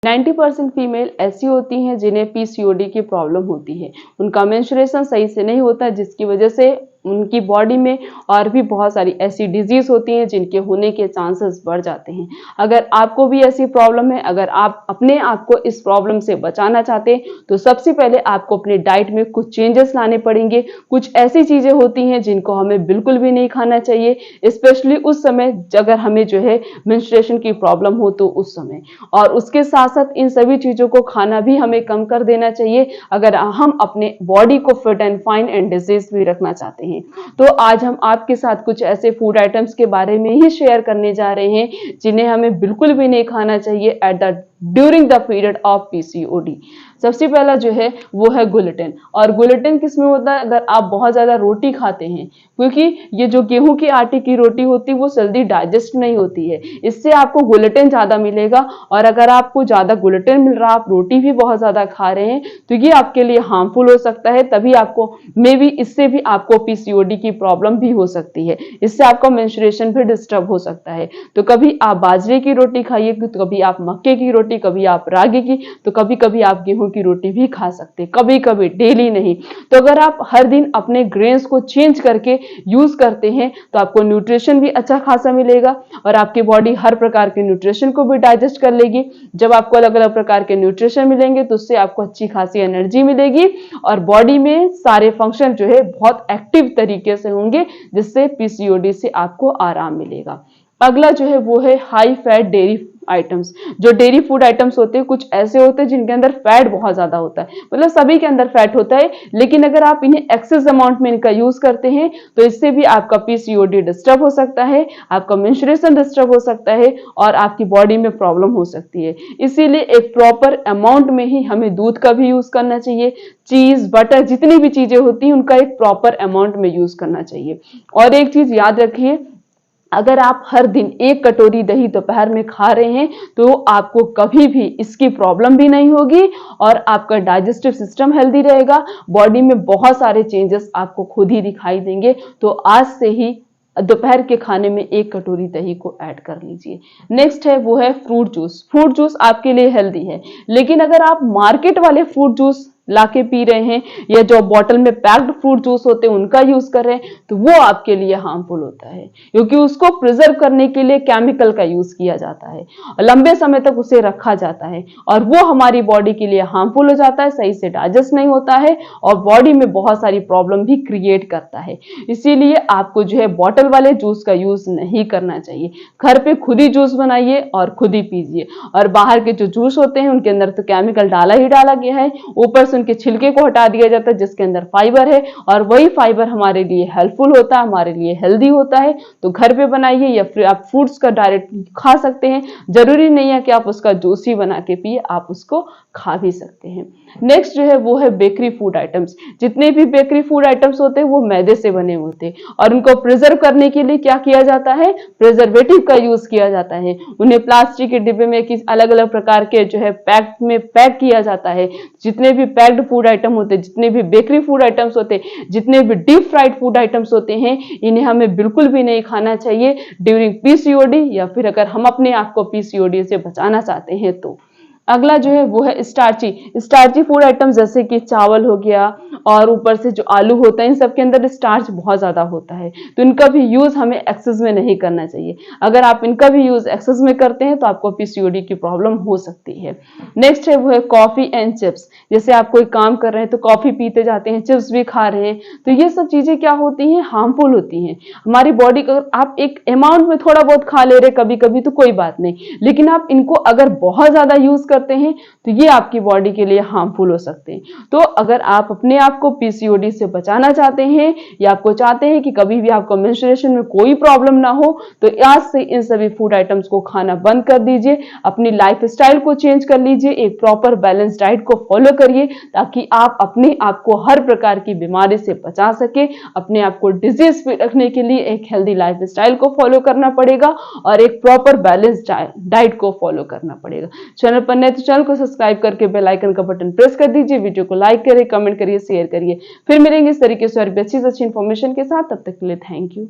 90% female ऐसी होती हैं जिन्हें पीसीओडी की प्रॉब्लम होती है। उनका मेंस्ट्रुएशन सही से नहीं होता, जिसकी वजह से उनकी बॉडी में और भी बहुत सारी ऐसी डिजीज होती हैं जिनके होने के चांसेस बढ़ जाते हैं। अगर आपको भी ऐसी प्रॉब्लम है, अगर आप अपने आप को इस प्रॉब्लम से बचाना चाहते हैं, तो सबसे पहले आपको अपने डाइट में कुछ चेंजेस लाने पड़ेंगे। कुछ ऐसी चीजें होती हैं जिनको हमें बिल्कुल भी नहीं खाना चाहिए, स्पेशली उस समय अगर हमें जो है मेंस्ट्रुएशन की प्रॉब्लम हो तो उस समय। और उसके साथ साथ इन सभी चीजों को खाना भी हमें कम कर देना चाहिए अगर हम अपने बॉडी को fit and fine and disease free रखना चाहते हैं। तो आज हम आपके साथ कुछ ऐसे फूड आइटम्स के बारे में ही शेयर करने जा रहे हैं जिन्हें हमें बिल्कुल भी नहीं खाना चाहिए during the period of PCOD. सबसे पहला जो है वो है ग्लूटेन। और ग्लूटेन किसमें होता है? अगर आप बहुत ज्यादा रोटी खाते हैं, क्योंकि ये जो गेहूं के आटे की रोटी होती है वो जल्दी डाइजेस्ट नहीं होती है, इससे आपको ग्लूटेन ज्यादा मिलेगा। और अगर आपको ज्यादा ग्लूटेन मिल रहा, आप रोटी भी बहुत ज्यादा खा रहे हैं, तो ये आपके लिए हार्मफुल हो सकता है। तभी आपको मे बी इससे भी आपको पीसीओडी की प्रॉब्लम भी हो सकती है, इससे आपका मेंस्ट्रुएशन भी डिस्टर्ब हो सकता है। तो कभी आप बाजरे की रोटी खाइए, तो कभी आप मक्के की रोटी, कभी आप रागी की, तो कभी कभी आप गेहूं की रोटी भी खा सकते हैं, कभी कभी, डेली नहीं। तो अगर आप हर दिन अपने ग्रेन्स को चेंज करके यूज करते हैं तो आपको न्यूट्रिशन भी अच्छा खासा मिलेगा और आपकी बॉडी हर प्रकार के न्यूट्रिशन को भी डाइजेस्ट कर लेगी। जब आपको अलग अलग प्रकार के न्यूट्रिशन मिलेंगे तो उससे आपको अच्छी खासी एनर्जी मिलेगी और बॉडी में सारे फंक्शन जो है बहुत एक्टिव तरीके से होंगे, जिससे पीसीओडी से आपको आराम मिलेगा। अगला जो है वो है हाई फैट डेयरी आइटम्स। जो डेयरी फूड आइटम्स होते हैं कुछ ऐसे होते हैं जिनके अंदर फैट बहुत ज्यादा होता है, मतलब सभी के अंदर फैट होता है, लेकिन अगर आप इन्हें एक्सेस अमाउंट में इनका यूज करते हैं तो इससे भी आपका पीसीओडी डिस्टर्ब हो सकता है, आपका मेंस्ट्रुएशन डिस्टर्ब हो सकता है और आपकी बॉडी में प्रॉब्लम हो सकती है। इसीलिए एक प्रॉपर अमाउंट में ही हमें दूध का भी यूज करना चाहिए, चीज, बटर, जितनी भी चीजें होती हैं उनका एक प्रॉपर अमाउंट में यूज करना चाहिए। और एक चीज याद रखिए, अगर आप हर दिन 1 कटोरी दही दोपहर में खा रहे हैं तो आपको कभी भी इसकी प्रॉब्लम भी नहीं होगी और आपका डाइजेस्टिव सिस्टम हेल्दी रहेगा, बॉडी में बहुत सारे चेंजेस आपको खुद ही दिखाई देंगे। तो आज से ही दोपहर के खाने में 1 कटोरी दही को ऐड कर लीजिए। नेक्स्ट है वो है फ्रूट जूस। फ्रूट जूस आपके लिए हेल्दी है, लेकिन अगर आप मार्केट वाले फ्रूट जूस लाके पी रहे हैं या जो बॉटल में पैक्ड फ्रूट जूस होते हैं उनका यूज कर रहे हैं तो वो आपके लिए हार्मफुल होता है, क्योंकि उसको प्रिजर्व करने के लिए केमिकल का यूज किया जाता है और लंबे समय तक उसे रखा जाता है और वो हमारी बॉडी के लिए हार्मफुल हो जाता है, सही से डाइजेस्ट नहीं होता है और बॉडी में बहुत सारी प्रॉब्लम भी क्रिएट करता है। इसीलिए आपको जो है बॉटल वाले जूस का यूज नहीं करना चाहिए। घर पे खुद ही जूस बनाइए और खुद ही पीजिए। और बाहर के जो जूस होते हैं उनके अंदर तो केमिकल डाला ही डाला गया है, ऊपर से उनके छिलके को हटा दिया जाता है जिसके अंदर फाइबर है और वही फाइबर हमारे लिए हेल्पफुल होता है, हमारे लिए हेल्दी होता है। तो घर पे बनाइए या फिर आप फ्रूट्स का डायरेक्ट खा सकते हैं, जरूरी नहीं है कि आप उसका जूस ही बना के पिए, आप उसको खा भी सकते हैं। नेक्स्ट जो है वो है बेकरी फूड आइटम्स। जितने भी बेकरी फूड आइटम्स होते हैं वो मैदे से बने होते हैं और उनको प्रिजर्व करने के लिए क्या किया जाता है? प्रिजर्वेटिव का यूज किया जाता है। उन्हें प्लास्टिक के डिब्बे में किस अलग अलग प्रकार के जो है पैक में पैक किया जाता है। जितने भी पैक्ड फूड आइटम होते हैं, जितने भी बेकरी फूड आइटम्स होते हैं, जितने भी डीप फ्राइड फूड आइटम्स होते हैं, इन्हें हमें बिल्कुल भी नहीं खाना चाहिए ड्यूरिंग पीसीओडी या फिर अगर हम अपने आप को पीसीओडी से बचाना चाहते हैं तो। अगला जो है वो है स्टार्ची फूड आइटम्स, जैसे कि चावल हो गया और ऊपर से जो आलू होता है, इन सब के अंदर स्टार्च बहुत ज्यादा होता है, तो इनका भी यूज हमें एक्सेस में नहीं करना चाहिए। अगर आप इनका भी यूज एक्सेस में करते हैं तो आपको पीसीओडी की प्रॉब्लम हो सकती है। नेक्स्ट है वो है कॉफी एंड चिप्स। जैसे आप कोई काम कर रहे हैं तो कॉफी पीते जाते हैं, चिप्स भी खा रहे हैं, तो ये सब चीजें क्या होती हैं? हार्मफुल होती हैं हमारी बॉडी को। आप एक अमाउंट में थोड़ा बहुत खा ले रहे कभी कभी तो कोई बात नहीं, लेकिन आप इनको अगर बहुत ज्यादा यूज करते हैं तो ये आपकी बॉडी के लिए हार्मफुल हो सकते हैं। तो अगर आप अपने आप को पीसीओडी से बचाना चाहते हैं या आपको चाहते हैं कि कभी भी आपको मेंस्ट्रुएशन में कोई प्रॉब्लम ना हो, तो आज से इन सभी फूड आइटम्स को खाना बंद कर दीजिए, अपनी लाइफस्टाइल को चेंज कर लीजिए, एक प्रॉपर बैलेंस डाइट को फॉलो करिए ताकि आप अपने आप को हर प्रकार की बीमारी से बचा सके। अपने आप को डिजीज फ्री रखने के लिए एक हेल्दी लाइफस्टाइल को फॉलो करना पड़ेगा और एक प्रॉपर बैलेंस डाइट को फॉलो करना पड़ेगा। चैनल पर नए तो चैनल को सब्सक्राइब करके बेल आइकन का बटन प्रेस कर दीजिए, वीडियो को लाइक करिए, कमेंट करिए, शेयर करिए। फिर मिलेंगे इस तरीके से और भी अच्छी इन्फॉर्मेशन के साथ। तब तक के लिए थैंक यू।